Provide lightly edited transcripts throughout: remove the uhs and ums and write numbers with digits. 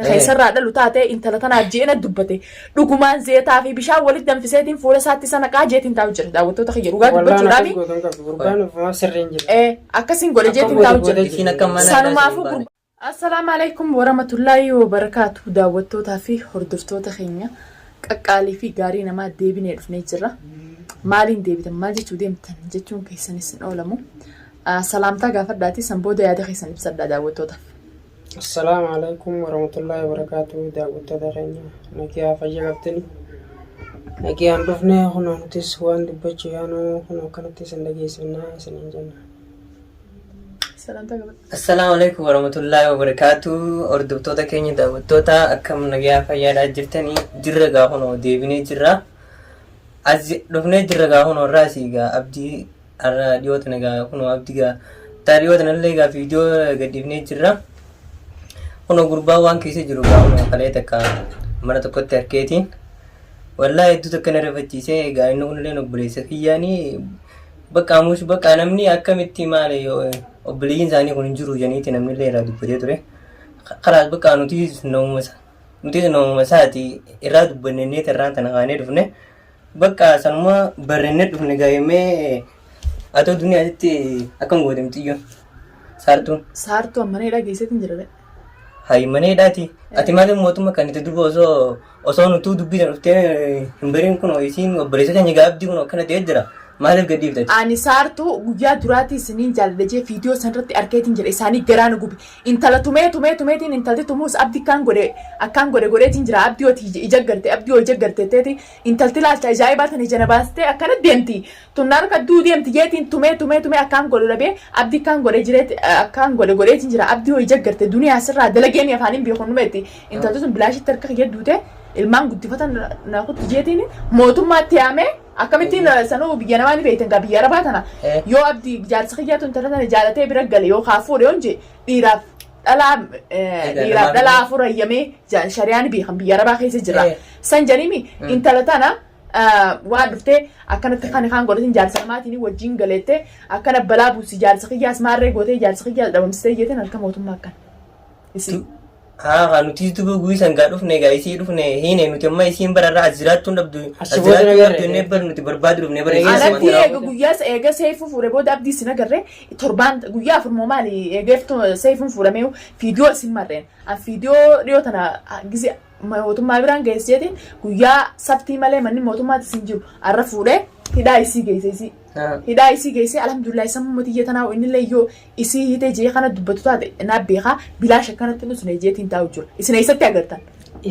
خيسرة ده لطاتة أنت لتنا جينا دبته دكمان زيتا في بشار ولد دم في سيتين فولا ساعة سنة كاجيت أنت وجر ده وتو تخيل وقاعد بتشو دامي قربان فما سرينجر أكاسين قولي جيت أنت وجر سانو ما فوق السلام عليكم ورحمة الله وبركاته دا وتو تافي هردفتو تخينيا قالي في غارينا ما ديبين يرفني جرا مالين ديبت مالجي توديم تنجتون كيسن سن اولمو سلامتا غافر داتي سنبودا يا دخيسن بسد دا وتو تاف السلام عليكم ورحمة الله وبركاته دا وتو تخينيا نكيا فجابتني نكيا ندفني هنا نتيس وان دبچو يانو هنا كانت سندگي سنا سنجنا السلام عليكم ورحمة الله وبركاته أردبتو تا كيني دا وتو تا أكم نجيا فيا جرتني جرّا هونو ديبني جرّا از دفني جرّا هونو راسيغا أبدي الراديو تنجا هونو أبديغا تاريو تنلليغا فيديو قديبني جرّا هونو غربا وان كيسي جروغا هونو خليتكا مرة تكوت تركيتين والله يدو تكنا رفتيسي غا إنو نلينو بريسا خياني بقى مش بقى نمني أكمتي مالي obboleeyyiin isaanii kun hin jiru janiiti namni illee irraa dubbatee ture. Karaas bakka nuti noomuma isaati irraa dubbannee irraa tana kaanee dhufne bakka sanuma barreennee dhufne gaa'imee atoo duniyaatti akkam godhamtiyyo saartuun. Saartuu ammaneedhaa keessatti hin jirre. Hayi maneedhaati. Ati maaliif mootummaa kan itti dubbo osoo nutuu dubbiidhaan dhuftee hin bariin kun isiin obboleessa keenya gaabdii kun akkana ta'ee jira. Maaliif gadi ibsati? Ani saartuu guyyaa duraati isiniin jaalladhee fiidiyoo sanarratti argeetiin jedhe isaanii garaan gubi. Intala tumeetiin intalti tumuus abdii akkaan godheetiin jira abdii oti ija garteetti intalti laalcha ajaa'ibaa tan ija na baastee akkana deemti. Tunnaan kadduu deemti jeetiin tumee akkaan godhu dhabee abdii akkaan godheetiin jira abdii ija garte duniyaa sirraa dalageen afaaniin beekun numeetti intalti sun bilaashitti harka jedhuute ilmaan guddifatan naakutti jeetiin mootummaatti yaamee. Akkamittiin sanuu biyya namaa ni beektan gaa biyya arabaa tana yoo abdii jaarsa kiyyaatu intala tana jaalatee bira gale yoo kaafuudhe yoon jee dhiiraaf dhalaa furayyamee shari'aan beekan biyya arabaa keessa jira san janiimi intala tana waan dhuftee akkanatti kan godhatin jaarsa namaatiin wajjin galeettee akkana balaa buusi jaarsa kiyyaas maarree gootee jaarsa kiyyaa dhabamsitee jeeteen halka mootummaa akkan. Haa nuti tuba guisan ga dhufne ga isi dhufne hine nuti amma isin bararra aziraatun dhabdu aziraatun ne bar nuti barbaadu dhufne bar isi anatti eega guyyaas eega seefu fuure booda abdii sin agarre torbaan guyyaa afurmoo maali eegeeftu seefun fuudhamee fiidiyoo isin marreen an fiidiyoo dhiyoo tana gize mootummaa biraan geesseetiin guyyaa sabtii malee manni mootummaatti isin jiru arra fuudhee hidhaa isii geesse hidhaa isii geesse alhamdulillah isa mummatiyya tanaa innillee yoo isii hitee jee kana dubbatu taate naaf beekaa bilaash akkanatti nu sunee jeetiin taa'u jiru isin eessatti agartan.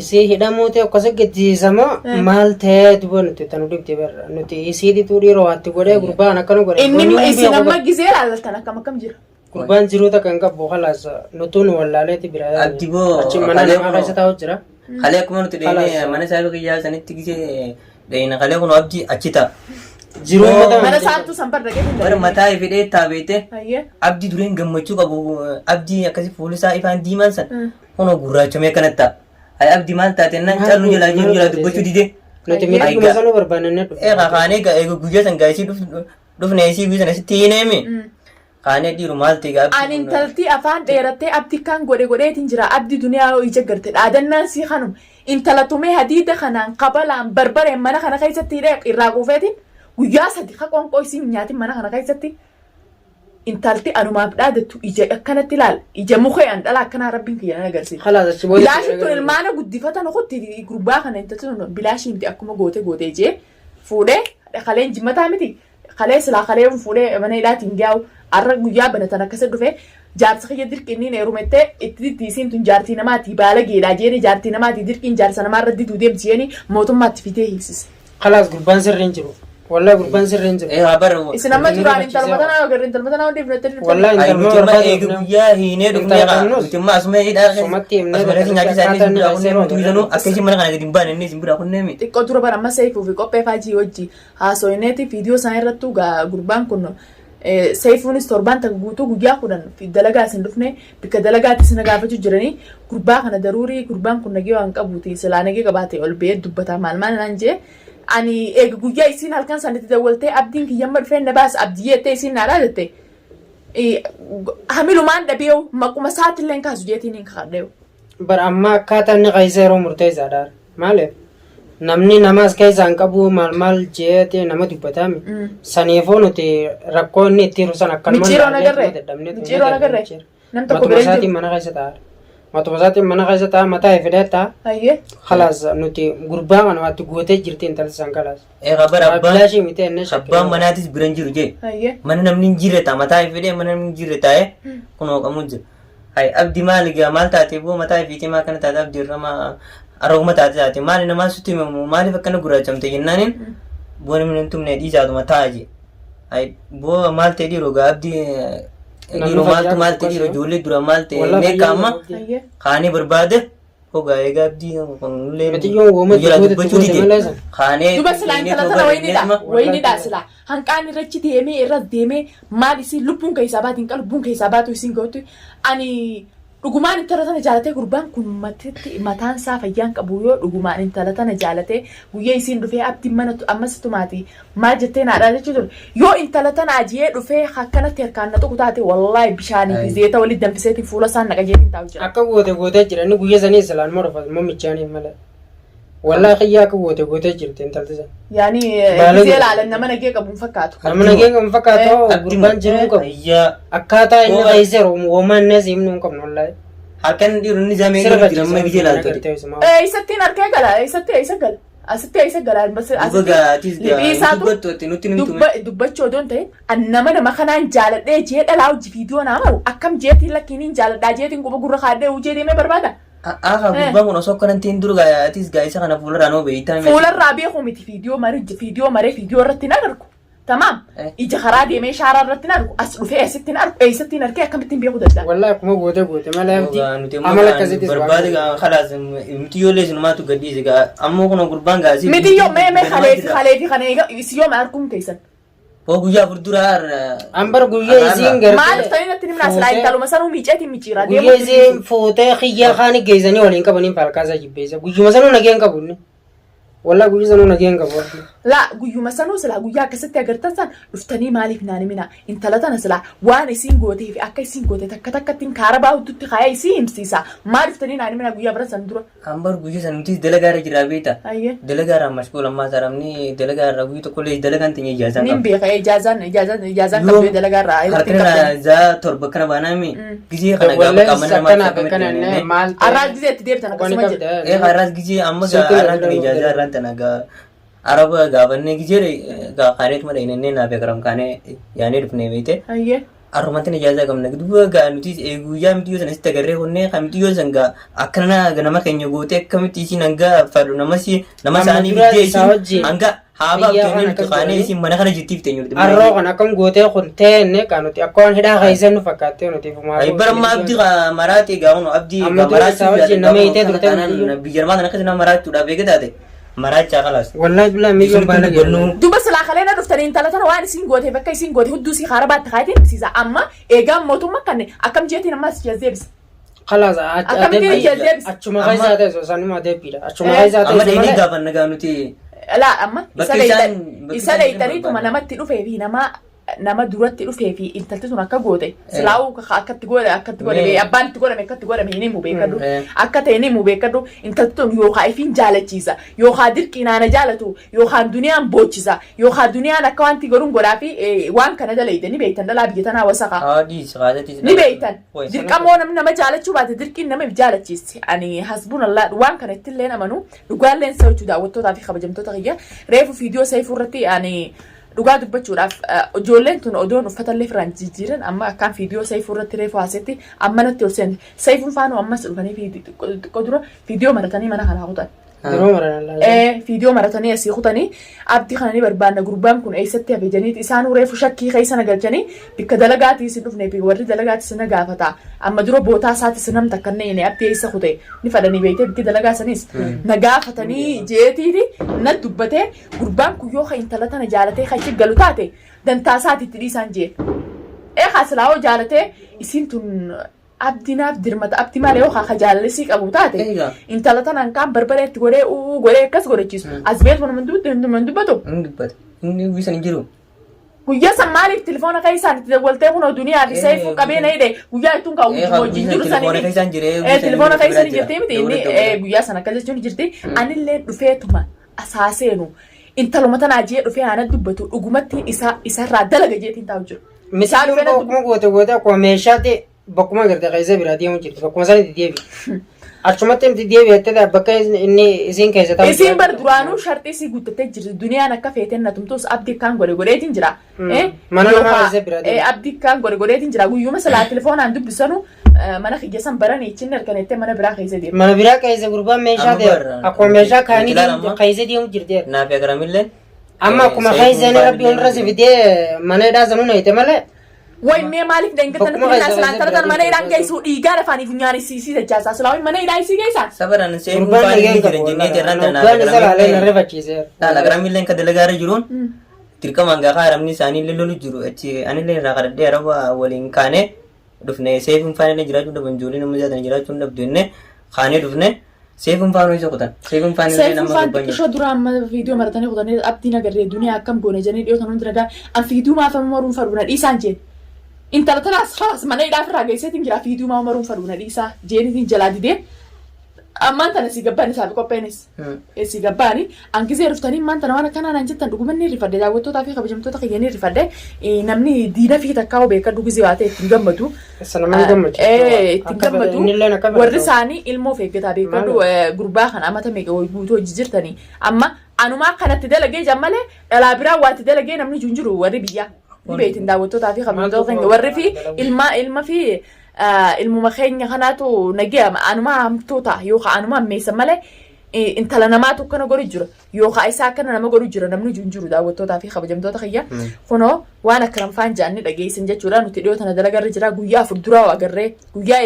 Isii hidhamuu ta'e akkasa gaggeessamoo maal ta'ee duba nuti tanu dhibdee barra nuti isii dhiituu dhiiroo waatti godhee gurbaan akkana godhe. Inni isin amma gizee laallattan akkam jira. Gurbaan jiruuta kan qabu halaas nutuun wallaaleeti bira. Addiboo achi mana namaa keessa taa'u jira. Halee akkuma nuti dheenee mana isaa kiyyaa sanitti gisee dheena halee kun abdii achi ta'a. Jiruu mana saartuu san barra gadi bara mataa ifidhee taabeete abdii dureen gammachuu qabu abdii akkasi fuulisaa ifaan diimaan san kunoo gurraachamee kanatti ta'a. Ay abdii maal taate nan caallu jalaa dubbachuu didee. Nuti miidhagina sanuu barbaannee dhufe. Kaanee guyyaa san gaasii dhufne isii guyyaa san asitti hineemi. Kaanee dhiiru maal ta'e gaabbii. Ani intalti afaan dheerattee abdii kan godheetiin jira abdii duniyaa ija garte dhaadannaan sii kanum intala tumee hadiida kanaan qabalaan barbareen mana kana keessatti irraa quufeetiin. Guyyaa sadi ka qoonqoo isin nyaatin mana kana keessatti intalti anumaaf dhaadattu ija akkanatti ilaala ija mukhee an dhala akkanaa rabbiin kiyya nan agarsiisa. Bilaashin tun ilmaana guddifatan okutti gurbaa kana intalti tun bilaashin akkuma gootee jee fuudhee kaleen jimmataa miti kalee silaa kaleen fuudhee mana hidhaatiin gaa'u arra guyyaa banatan akkasa dhufee jaarsa kiyya dirqiin ni heerumettee itti isiin tun jaartii namaati baala geedhaa jeeni jaartii namaati dirqiin jaarsa namaa irra diduu deemti jeeni mootummaatti fitee hiiksise. Kalaas gurbaan sirriin jiru. والله قربان سرين جب. هابر. إسلام جران إنت المتنا وقرن إنت المتنا ودي بنتري. والله إنت المتنا يا هيني دكتور إنت ما اسمه إيه ده. سمعتي من هذا. أسمعتي ناقص أني سبرا أقول نعم تقولينه أكيد مرة أنا قديم بان أني سبرا أقول نعم. تكتور برا ما سيفو في كوبي فاجي وجي. ها سوينتي فيديو ساير توجا قربان كنو. سيفون استوربان تقولتو قجيا كنا في الدلجة سندفني بكدلجة تسنجابة تجرني قربان أنا ضروري قربان كنا جيو عنك أبوتي سلانة جي كباتي والبيت دبته مال نانجي أني قجيا يسين هالكان سنة تدولتي أبدين كي يمر فين نباس أبديته يسين نارادته هميلو مان دبيو ماكو مسات اللي إنك هزجيتي نينك خديو bar amma akkaataa inni qaisa yeroo murteessaadha maaliif namni namas keessaan qabu maal jeete nama dubbatame saniifuu nuti rakkoo inni itti hiru san akkanuma micciiroo nagarree nam tokko matuma isaatiin mana keessa ta'a matuma isaatiin mana keessa ta'a mataa ifidee ta'a ayyee khalaas nuti gurbaa kana waatti gootee jirti intalli san khalaas Egaa bara bilaashii miti enne abbaan manaatis bira hin jiru jee ayyee mana namni hin jirre ta'a mataa ifidee mana namni hin jirre taa'ee kunoo qamu jira. Hai abdi maal egaa maal taatee boo mataa ifiitii maa kana taate abdi irra maa arrooguma taate maali namaa sutti himamu maaliif akkana gurraachamte jennaaniin boo namni hin tumne dhiisaatuma ta'a jee. Hai boo maal ta'e dhiiroo gaa abdi dhiiroo maaltu maal ta'e dhiiroo ijoollee dura maal ta'e meeqa amma ayyee kaanee barbaade hogaa egaa abdii kunillee Metiyyoon wooma guyyaa jibboote dubbachuu tuute dide malee san. kaanee duba silaa intala tana wayinidha silaa hanqaan irrachi deemee irras deemee maal isin lubbuun keessaa baatiin qala lubbuun keessaa baatu isin gootu ani dhugumaan intala tana jaalatee gurbaan kun mataan isaa fayyaan qabu yoo dhugumaan intala tana jaalatee guyyaa isiin dhufee abdiin mana ammas tumaati maal jettee naadhaa jechuu ture yoo intala tana ajiyee dhufee akkanatti harkaan na tuqu taate wallaahi bishaanii fi zeeta walitti danfiseetiin fuula isaan naqajeetiin taa'u jira. Akka gootee jira inni guyyaa sanii silaan morfa momichaanii malee. Wallaahi xiyyaa akka gootee jirti intalti san. Yaani Baalota. gizee laalan nama nagee qabu hin fakkaatu. Nama nageen kan fakkaatu gurbaan jiruu qabu. ayyaa Akkaataa inni qayiseeru wooma inni asii himnu hin qabnu wallaahi. halkan dhiirri inni zamee Sirba jiru amma gijee laaltu Isattiin harkee gala isa gala asitti isa gala dhugaatis liphii isaatu dubbattooti nutti nimtume dubbachuu odoon ta'e nama kanaan jaaladhee jee dhalaa hojii viidiyoo naa maru akkam jeetiin lakkiiniin jaaladhaa jeetiin quba gurra kaadhee hojii deemee barbaada. Akka gubbaan kun osoo akkanattiin dur gaayatis gaayisa kana fuularraa noo beeytaa Fuularraa beekuu miti viidiyoo maree viidiyoo irratti hin agarku. Tamaam ija karaa deemee shaaraa irratti hin argu as dhufee eessatti hin argu eessatti hin argee akkamittiin beekuu danda'a. Wallaahi akkuma goote malee nuti abdii ammoo amala akkasiitis barbaade khalaas miti ijoollee sinumaatu gadhiise gaa ammoo kun gurbaan gaasii Miti yoo mee kaleefi kana eega isiyoo ma arguun keessan. oo guyyaa furduraa Ambar guyyaa isiin gartee Maaliif ta'in natti nimna silaa intaluma sanuu miiceetiin micciiraa guyyaa isiin fuutee xiyyaa kaanii geessanii waliin qabaniin falkaasaa jibbeessa guyyuma sanuu nageen qabu inni. Wallaahi guyyaa sanuu nageen qabu. laa guyyuma sanuu silaa guyyaa akkasitti agartan san dhuftanii maaliif naan himina intala tana silaa waan isiin gootee fi akka isiin goote takka takkattiin kaara baa'utti kaayaa isii himsiisa maal dhuftanii naan himina guyyaa bira san dura. ambar guyyaa san nuti dalagaarra jira beeta Ayyee. dalagaarra mashquul ammaa saramni dalagaarra guyyaa tokkollee dalagaan teenye ijaazaan Nin beeka ijaazaan qabdee dalagaarraa irratti harkana zaa torba kana baanaami gizee kana gaafa Wallee qaama sakkanaa namaa beekananne maal arraa gizeetti deebtan akkasuma jedhe. har'aas gizee amma arraan kan ijaazaa irraan tana gaa araba gaafanne gizee gaa kaaneetuma dhahinannee naaf garam kaanee yaanee dhufnee beete Ayyee. arrumaatti ijaazaa qabna duuba gaa nuti guyyaa miti yoo san asitti agarree honnee kan miti yoo san gaa akkana nama keenya gootee akkamitti isiin hanga fadhu nama isaanii biddee isiin hanga haabaa abdoonni nuti kaanee isiin mana kana jirtiif teenyu arroo kan akkam gootee kun teenne kan nuti akka waan hidhaa keessan nu fakkaattee nuti fumaa. Baramma abdii maraatee gaa'uun abdii biyya namaa kana akkasii nama maraachuudhaaf eega taate maraachaa kalaas. Wallaahi bilaa miidhaan baala Gannuu. Duba silaa kalee na dhuftanii intala tana waan isiin goote bakka isiin goote hudduu sii kaara baatti kaayitiin ibsiisa amma eegaan mootummaa kanne akkam jeetiin ammas jazzeebisa. Khalaas Akkamitti jazzeebisa. achuma keessaa ta'e soosanuma deebiidha achuma keessaa Amma ta'e dheedhii malee gaafa nagaa nuti Laa amma Bakka isaan- isa leeyitaniituma namatti dhufee fi nama duratti dhufee fi intalti sun akka goote silaa'uu akkatti godhame abbaan itti godhame akkatti godhame hin himu beekadhu akka ta'e hin himu beekadhu intalti sun yookaan ifiin jaalachiisa yookaan dirqiin ana jaalatu yookaan duniyaan boochisa yookaan duniyaan akka wanti godhuun godhaa fi waan kana daleeyte ni beektan dhalaa biyya tanaa wasaqa haadhii saqaasatis. ni beektan dirqamoo namni nama jaalachuu baate dirqiin nama jaalachiisi ani hasbunallah waan kana ittillee amanu dhugaalleen sa'achuu daawwattootaa fi kabajamtoota kiyya reefu viidiyoo saayifuu irratti ani dhugaa dubbachuudhaaf ijoolleen tun odoon uffatallee firaan jijjiiran amma akkaan viidiyoo saayifuu irratti reefu haasetti amma natti ol seente saayifuun faanuu ammas dhufanii xiqqoo dura viidiyoo maratanii mana kanaa kutan. yeroo maran laa Viidiyoo maratanii asii kutanii abdii kana ni barbaanna gurbaan kun eessatti hafe janiiti isaan reefu shakkii keessa nagalchanii bikka dalagaatii isin dhufne fi warri dalagaatii isin gaafata amma dura bootaa isaati isin namta kanneen abdii eessa kute ni fadhanii beekte bikki dalagaa sanis na gaafatanii jeetiiti na dubbatee gurbaan kun yoo intala tana jaalatee kan itti galu taate dantaa isaati itti dhiisaan jee haasilaa jaalatee isin tun abdinaaf dirmata abdi malee yoo haa jaalallisii qabu taate intala tanaan kaan barbaree itti godhee akkas godhachiisu as beetu nama dubbatu Inni dubbata. Inni bisan jiru. guyyaa san maaliif telefoona keessaan itti waltee kunoo duniyaa fi seefuu qabee na hidhe guyyaa ittuun kaa wajjin jiru sanii telefoona keessan jirti miti inni guyyaa san akka jechuun jirti anillee dhufeetuma asaaseenu intaluma tanaa jee dhufee aana dubbatu dhugumatti isarraa dalaga jeetiin taa'u jiru. Misaaluma bakkuma goote akkuma meeshaa ta'e bakkuma gartee keessa biraa deemu jirti bakkuma sana itti deebi. Achumatti itti deebi'attee bakka inni isiin keessa taa'u. Isiin bar duraanuu shartii isii guuttattee jirti duniyaan akka feeteen na tumtuus abdii kaan godheetiin jira. Mana namaa keessa biraa deemu. Abdii kaan godheetiin jira guyyuma salaa telefoonaan dubbisanu mana kiyyasan baranii ichin erganettee mana biraa keessa deemu. Mana biraa keessa gurbaan meeshaa ta'e akkuma meeshaa kaanii keessa deemu jirti. Naaf agaramillee. Amma akkuma keessan rabbi onirra si fidee mana hidhaa sanuu na hite malee. Way mee maaliif dangatan naasnaan taratan mana hidhaan geessuu dhiigaa lafaanii funyaan isii dachaasaa sulaawi mana hidhaa isii geessaa. Sabaran seeruu baay'ee jira jennee jirran nagaramillee kan dalagaa irra jiruun dirqamaan gaafa haramni isaanii illee lolu jiru achi anillee irraa kadhadhee araba waliin kaane dhufne seefuun faanillee jiraachuu dhaban ijoollee nama jaatan jiraachuu dhabdu jennee kaanee dhufne seefuun faanuu isa kutan seefuun faanillee nama dubban jiru. Seefuun duraan viidiyoo maratanii kutanii abdiin agarree duniyaa akkam goone jennee dhiyootan hundi nagaa an fiiduu maafa maruun faruuna dhiisaan jeen. Intala tanaas haas mana hidhaa irraa geesseetiin jira fiiduu maa maruun faruuna dhiisaa jeenitiin jalaa didee ammaan tana si gabbaan isaa fi qopheenis si gabbaani hanqisee dhuftanii ammaan tana waan akkanaa naan jettan dhugumanni rifadde daawwattootaa fi kabajamtoota kiyyanii rifadde namni diina fi takkaa beeka dhugizii waa ta'e ittiin gammadu. Ittiin gammadu warri isaanii ilmoo feeggataa beekadhu gurbaa kana amata meeqa guutuu hojii jirtanii amma anumaa kanatti dalagee jammalee dhalaa biraa waatti dalagee namni junjiru warri biyyaa. Beetiin daawwattootaa fi kabajamtoota keenya warri fi ilma fi ilmuma keenya kanaatu nagee anuma hamtuuta yookaan anuma ammeessan malee intala namaatu akkana godhu jira yookaan isaa akkana nama godhu jira namni junjiru daawwattootaa fi kabajamtoota keenya kunoo waan akka lamfaan jaanni dhageessan jechuudha nuti dhiyootana dalagarra jira guyyaa afur duraa agarree guyyaa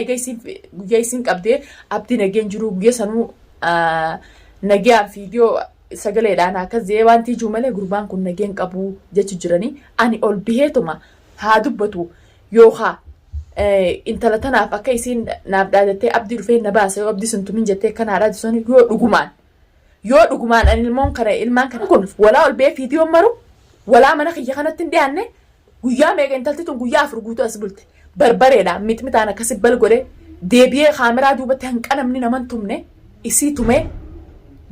guyyaa isiin qabdee abdii nageen jiru guyyaa sanuu nagee fiidiyoo sagaleedhaan akkas jee wanti ijuu malee gurbaan kun nageen qabu jechu jiranii ani ol biheetuma haa dubbatu yookaan intala tanaaf akka isiin naaf dhaadattee abdii dhufee na baasa yoo abdii sun tumin jettee kan haadha sun yoo dhugumaan ani ilmaan kana kun walaa ol bee fiidiyoo maru walaa mana kiyya kanatti hin dhiyaanne guyyaa meeqa intalti tun guyyaa afur guutuu as bulte barbareedhaan mixmitaan akkasi bal godhe deebi'ee kaameraa duubatti hanqanamni naman tumne isii tumee.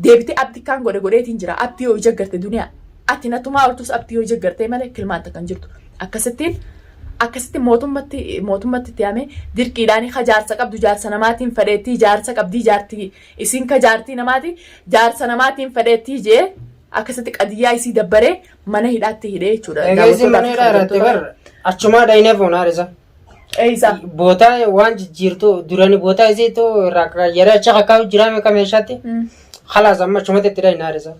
Deebitee abdii kaan godheetiin jira abdii yoo jaggarte duniyaa ati natumaa oltus abdii yoo jaggartee malee kilmaanta kan jirtu akkasitti mootummatti itti yaame dirqiidhaan jaarsa qabdu jaarsa namaatiin fedheettii jaarsa qabdii jaartii isiin ka jaartii namaati jaarsa namaatiin fedheettii jee akkasitti qadiyyaa isii dabbaree mana hidhaatti hidhee jechuudha. Egaa mana hidhaa irratti bar achumaa dhahinee foonaa isa. Bootaa waan jijjiirtu durani bootaa isiitu irraa yeroo achi kakkaa'u jiraame ka meeshaatti. Halas amma achumatti itti dhahinaa isa.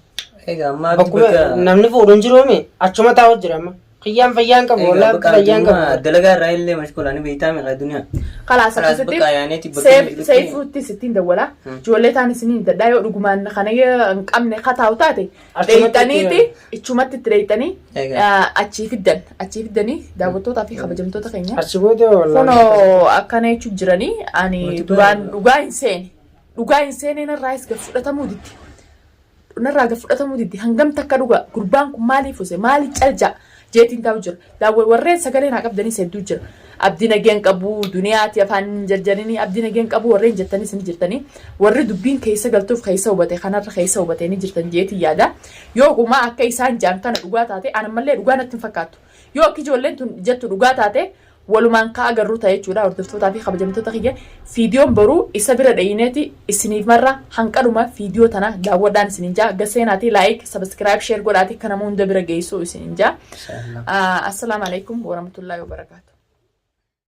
Namni fuudhuun jiruumi achuma taa'u jira amma. Xiyyaan fayyaan qabu walaa fayyaan qabu. Dalagaa irraa illee mashkuulaan beektaa meeqa duniyaa. Halas akkasitti seefuutti sittiin dawwala. Ijoollee ta'an isinii dadhaa yoo dhugumaan kana hin qabne kataa'u taate. Dheeyitaniiti ichumatti itti dheeyitanii achii fiddanii daawwattootaa fi kabajamtoota keenya. Achi booda kunoo akkana jechuun jiranii ani duraan dhugaa hin seene. Dhugaa hin seeneen irraas gad fudhatamuu diddi. Narraa gad fudhatamuu diddi hangam takka dhugaa gurbaan kun maaliif use maaliif calja jeetiin taa'u jira. Warreen sagalee naa qabdanis hedduu jira. Abdii nageen qabu duniyaati afaan jarjarinii abdii nageen qabu warreen jettanis ni jirtanii warri dubbiin keessa galtuuf keessa hubate kanarra keessa hubatee ni jirtan jeetiin yaada. Yoo gumaa akka isaan jaan kana dhugaa taate anammallee dhugaa natti hin fakkaatu. Yoo akka ijoolleen tun jettu dhugaa taate walumaan kaa agarru ta'e jechuudha hordoftootaa fi kabajamtoota kiyya fiidiyoon boruu isa bira dhayineeti isiniif marra hanqadhuma fiidiyoo tana daawwadhaan isinin jaa gasseenaatii laayik sabiskiraayib sheer godhaati kana hunda bira geessuu isinin jaa. Assalaamu alaikum warahmatullaahi wabarakaatu.